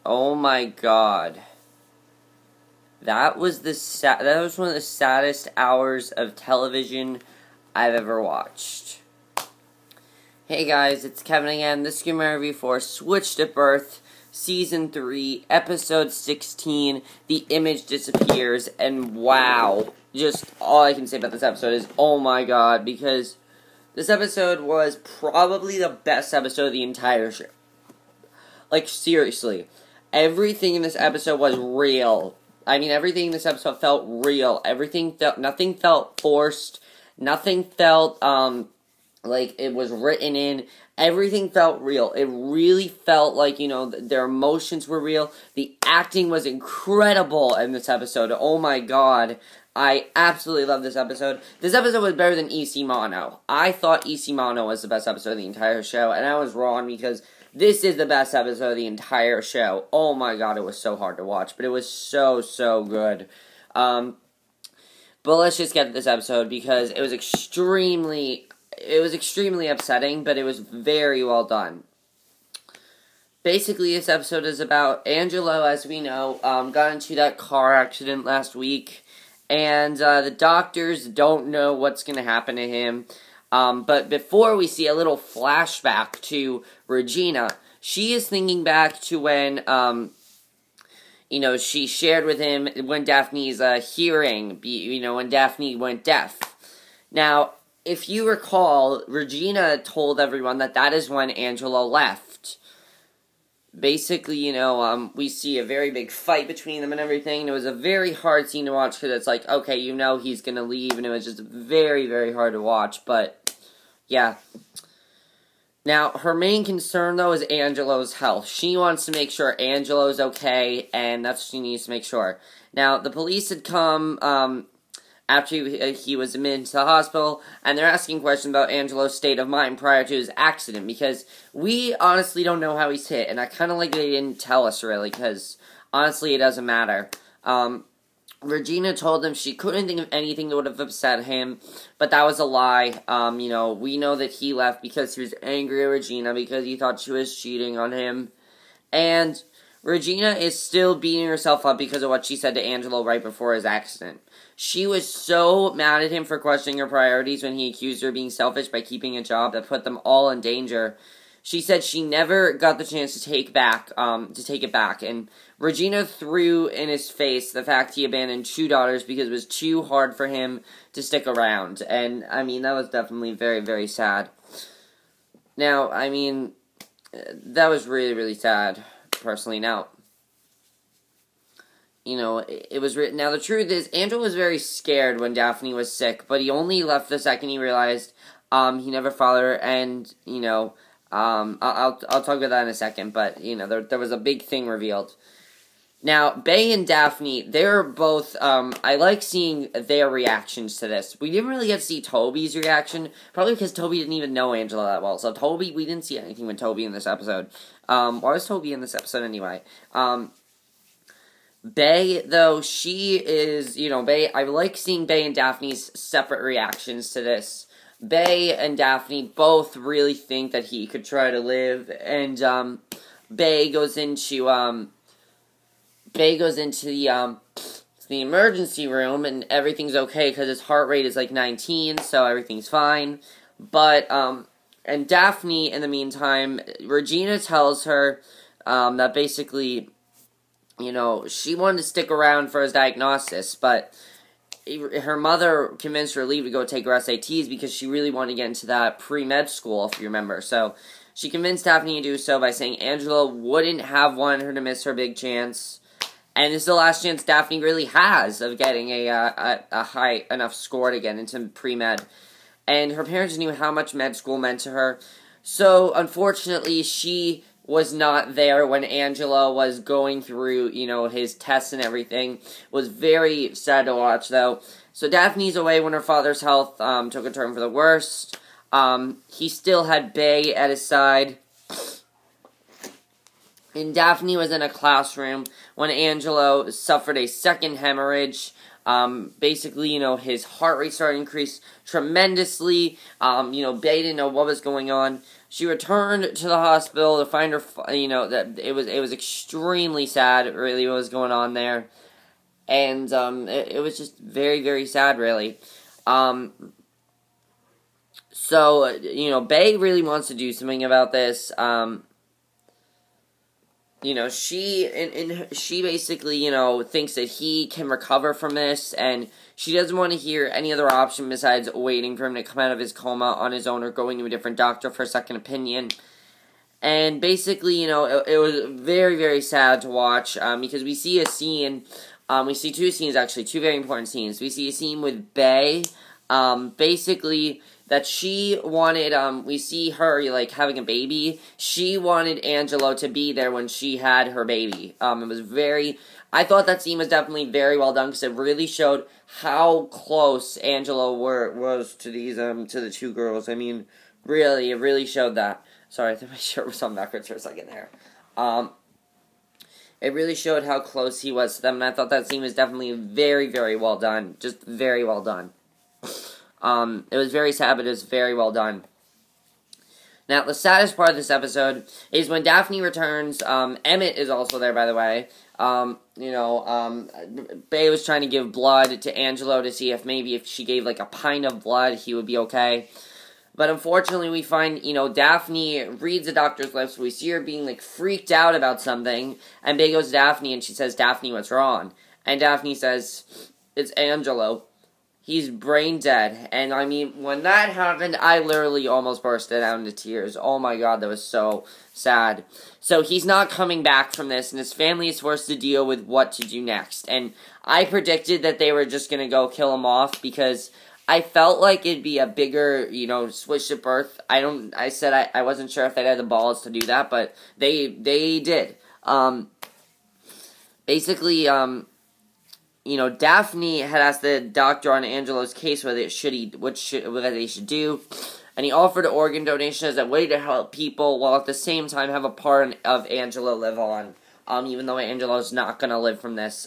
Oh my god. That was one of the saddest hours of television I've ever watched. Hey guys, it's Kevin again. This is my review for Switched at Birth, Season 3, Episode 16, The Image Disappears, and wow. Just all I can say about this episode is, oh my god, because this episode was probably the best episode of the entire show. Like, seriously. Everything in this episode was real. I mean, everything in this episode felt real. Nothing felt forced. Nothing felt, like it was written in. Everything felt real. It really felt like, their emotions were real. The acting was incredible in this episode. Oh my god. I absolutely love this episode. This episode was better than EC Mono. I thought EC Mono was the best episode of the entire show, and I was wrong because this is the best episode of the entire show. Oh my god, it was so hard to watch, but it was so, so good. But let's just get to this episode because it was extremely upsetting, but it was very well done. Basically, this episode is about Angelo, as we know, got into that car accident last week, and the doctors don't know what's going to happen to him. But before we see a little flashback to Regina, she is thinking back to when, she shared with him when Daphne's hearing, when Daphne went deaf. Now, if you recall, Regina told everyone that is when Angelo left. Basically, we see a very big fight between them and everything. It was a very hard scene to watch because it's like, okay, he's gonna leave, and it was just very, very hard to watch, but, yeah. Now, her main concern, though, is Angelo's health. She wants to make sure Angelo's okay, and that's what she needs to make sure. Now, the police had come, after he was admitted to the hospital, and they're asking questions about Angelo's state of mind prior to his accident, because we honestly don't know how he's hit, and I kind of like they didn't tell us, really, because honestly, it doesn't matter. Regina told him she couldn't think of anything that would have upset him, but that was a lie. We know that he left because he was angry at Regina because he thought she was cheating on him, and Regina is still beating herself up because of what she said to Angelo right before his accident. She was so mad at him for questioning her priorities when he accused her of being selfish by keeping a job that put them all in danger. She said she never got the chance to take it back, and Regina threw in his face the fact he abandoned two daughters because it was too hard for him to stick around, and, that was definitely very, very sad. Now, that was really, really sad, personally. Now, it was written. Now, the truth is, Angelo was very scared when Daphne was sick, but he only left the second he realized he never followed her, and, I'll talk about that in a second, but, there was a big thing revealed. Now, Bay and Daphne, they're both, I like seeing their reactions to this. We didn't really get to see Toby's reaction, probably because Toby didn't even know Angelo that well, so we didn't see anything with Toby in this episode. Why was Toby in this episode anyway? Bay, though, she is, Bay, I like seeing Bay and Daphne's separate reactions to this. Bay and Daphne both really think that he could try to live, and, Bay goes into the emergency room, and everything's okay, because his heart rate is, 19, so everything's fine, but, and Daphne, in the meantime, Regina tells her, that basically, she wanted to stick around for his diagnosis, but her mother convinced her to leave to go take her SATs because she really wanted to get into that pre-med school, if you remember. So she convinced Daphne to do so by saying Angelo wouldn't have wanted her to miss her big chance, and this is the last chance Daphne really has of getting a high enough score to get into pre-med. And her parents knew how much med school meant to her, so unfortunately she was not there when Angelo was going through, his tests and everything. It was very sad to watch, though. So Daphne's away when her father's health took a turn for the worst. He still had Bay at his side. And Daphne was in a classroom when Angelo suffered a second hemorrhage. Basically, his heart rate started to increase tremendously. Bay didn't know what was going on. She returned to the hospital to find her, that it was extremely sad, really, what was going on there. And, it was just very, very sad, really. So, Bay really wants to do something about this. She basically, thinks that he can recover from this, and she doesn't want to hear any other option besides waiting for him to come out of his coma on his own or going to a different doctor for a second opinion. And basically, it was very, very sad to watch, because we see a scene, we see two scenes, actually, two very important scenes. We see a scene with Bay, basically, that she wanted, we see her, having a baby. She wanted Angelo to be there when she had her baby. It was I thought that scene was definitely very well done, because it really showed how close Angelo was to these, to the two girls. I mean, really, it really showed that. Sorry, I think my shirt was on backwards for a second there. It really showed how close he was to them, and I thought that scene was definitely very, very well done. Just very well done. It was very sad, but it was very well done. Now, the saddest part of this episode is when Daphne returns. Emmett is also there, by the way. Bay was trying to give blood to Angelo to see if she gave, a pint of blood, he would be okay. But unfortunately, we find, Daphne reads the doctor's lips. We see her being, freaked out about something. And Bay goes to Daphne, and she says, "Daphne, what's wrong?" And Daphne says, "It's Angelo. He's brain dead." And I mean, when that happened, I literally almost bursted out into tears. Oh my god, that was so sad. So he's not coming back from this, and his family is forced to deal with what to do next. And I predicted that they were just going to go kill him off, because I felt like it'd be a bigger, switch at birth. I said I wasn't sure if they had the balls to do that, but they did. Basically, Daphne had asked the doctor on Angelo's case what they should do, and he offered organ donation as a way to help people, while at the same time have a part of Angelo live on, even though Angelo's not going to live from this.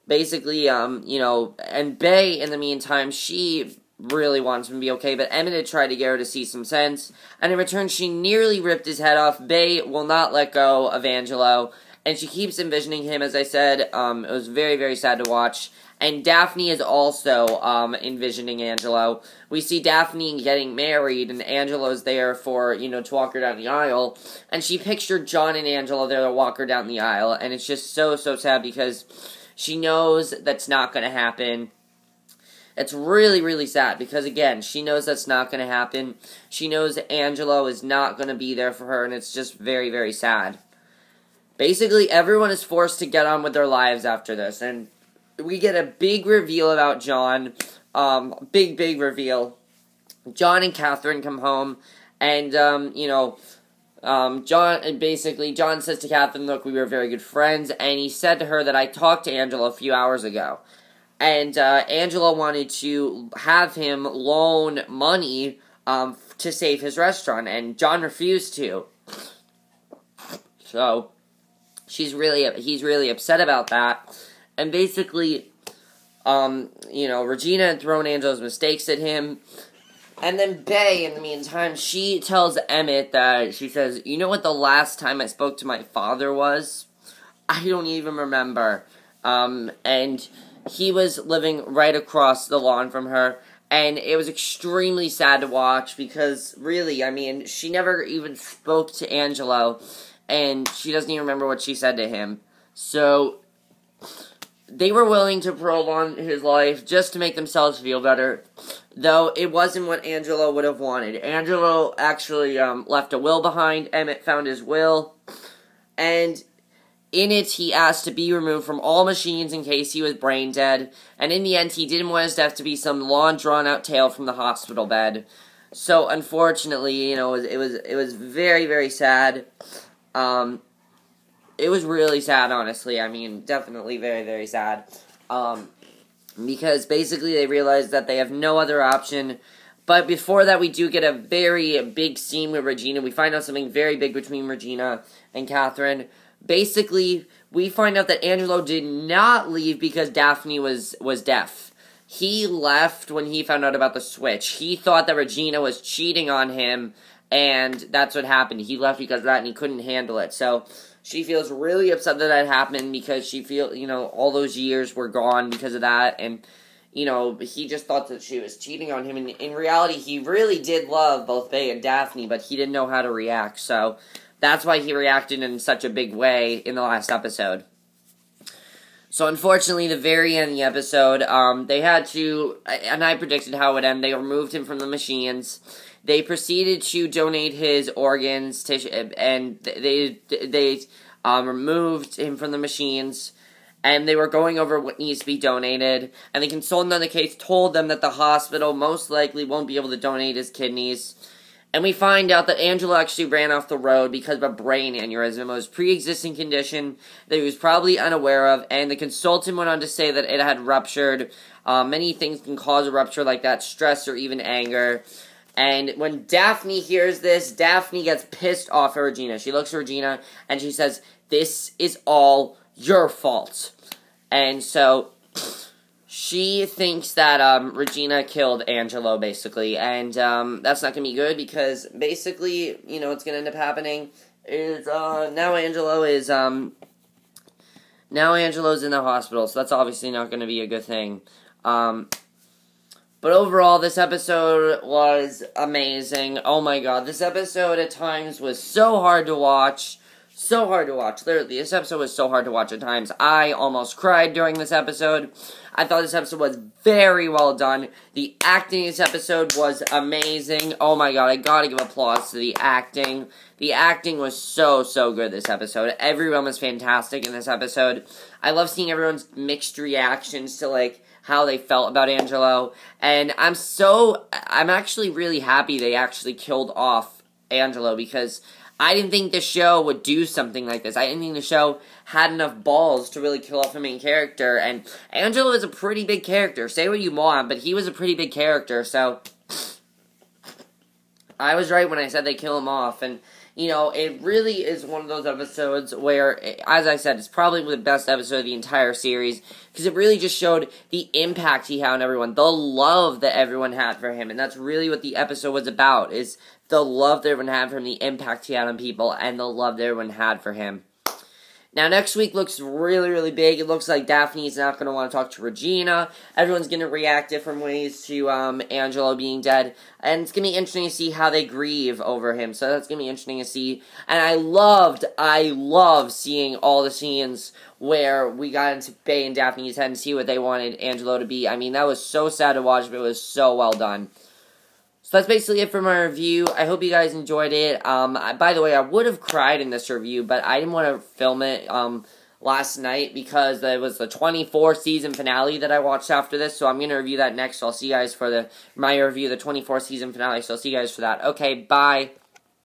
Basically, and Bay, in the meantime, she really wants him to be okay, but Emmett had tried to get her to see some sense, and in return, she nearly ripped his head off. Bay will not let go of Angelo, and she keeps envisioning him, as I said. It was very, very sad to watch. And Daphne is also envisioning Angelo. We see Daphne getting married, and Angelo's there for, to walk her down the aisle. And she pictured John and Angelo there to walk her down the aisle. And it's just so, so sad, because she knows that's not going to happen. It's really, really sad, because, again, she knows that's not going to happen. She knows Angelo is not going to be there for her, and it's just very, very sad. Basically, everyone is forced to get on with their lives after this, and we get a big reveal about John. Big, big reveal. John and Catherine come home, and, John says to Catherine, "Look, we were very good friends," and he said to her that, "I talked to Angelo a few hours ago." And, Angelo wanted to have him loan money, to save his restaurant, and John refused to. So he's really upset about that. And basically, Regina had thrown Angelo's mistakes at him. And then Bay, in the meantime, she tells Emmett that, she says, "You know what the last time I spoke to my father was? I don't even remember." And he was living right across the lawn from her. And it was extremely sad to watch, because, really, I mean, she never even spoke to Angelo. And she doesn't even remember what she said to him. So they were willing to prolong his life just to make themselves feel better, though it wasn't what Angelo would have wanted. Angelo actually left a will behind. Emmett found his will, and in it he asked to be removed from all machines in case he was brain dead, and in the end he didn't want his death to be some long drawn-out tale from the hospital bed. So unfortunately, it was very, very sad. It was really sad, honestly. I mean, definitely very, very sad. Because basically they realized that they have no other option. But before that, we do get a very big scene with Regina. We find out something very big between Regina and Catherine. basically, we find out that Angelo did not leave because Daphne was deaf. He left when he found out about the switch. He thought that Regina was cheating on him, and that's what happened. He left because of that, and he couldn't handle it. So she feels really upset that happened because she feels, all those years were gone because of that, and, he just thought that she was cheating on him. And in reality, he really did love both Faye and Daphne, but he didn't know how to react. So that's why he reacted in such a big way in the last episode. So, unfortunately, the very end of the episode, they had to, and I predicted how it would end, they removed him from the machines. They proceeded to donate his organs, and they removed him from the machines, and they were going over what needs to be donated, and the consultant on the case told them that the hospital most likely won't be able to donate his kidneys. And we find out that Angelo actually ran off the road because of a brain aneurysm. It was a pre-existing condition that he was probably unaware of, and the consultant went on to say that it had ruptured. Many things can cause a rupture like that, stress or even anger. And when Daphne hears this, Daphne gets pissed off at Regina. She looks at Regina, and she says, "This is all your fault." And so she thinks that Regina killed Angelo, basically, and that's not going to be good because basically, what's going to end up happening is now Angelo's in the hospital, so that's obviously not going to be a good thing. But overall, this episode was amazing. Oh my god, this episode at times was so hard to watch. So hard to watch. Literally, this episode was so hard to watch at times. I almost cried during this episode. I thought this episode was very well done. The acting in this episode was amazing. Oh my god, I gotta give applause to the acting. The acting was so good this episode. Everyone was fantastic in this episode. I love seeing everyone's mixed reactions to, how they felt about Angelo. And I'm actually really happy they actually killed off Angelo because I didn't think the show would do something like this. I didn't think the show had enough balls to really kill off the main character. And Angelo is a pretty big character. Say what you want, but he was a pretty big character. So I was right when I said they kill him off. And, it really is one of those episodes where, as I said, it's probably the best episode of the entire series. Because it really just showed the impact he had on everyone. The love that everyone had for him. And that's really what the episode was about, is the love that everyone had for him, the impact he had on people, and the love that everyone had for him. Now, next week looks really big. It looks like Daphne's not going to want to talk to Regina. Everyone's going to react different ways to Angelo being dead. And it's going to be interesting to see how they grieve over him. So that's going to be interesting to see. And I love seeing all the scenes where we got into Faye and Daphne's head and see what they wanted Angelo to be. I mean, that was so sad to watch, but it was so well done. So that's basically it for my review. I hope you guys enjoyed it. By the way, I would have cried in this review, but I didn't want to film it last night because it was the 24th season finale that I watched after this. So I'm going to review that next. So I'll see you guys for my review of the 24th season finale. So I'll see you guys for that. Okay, bye.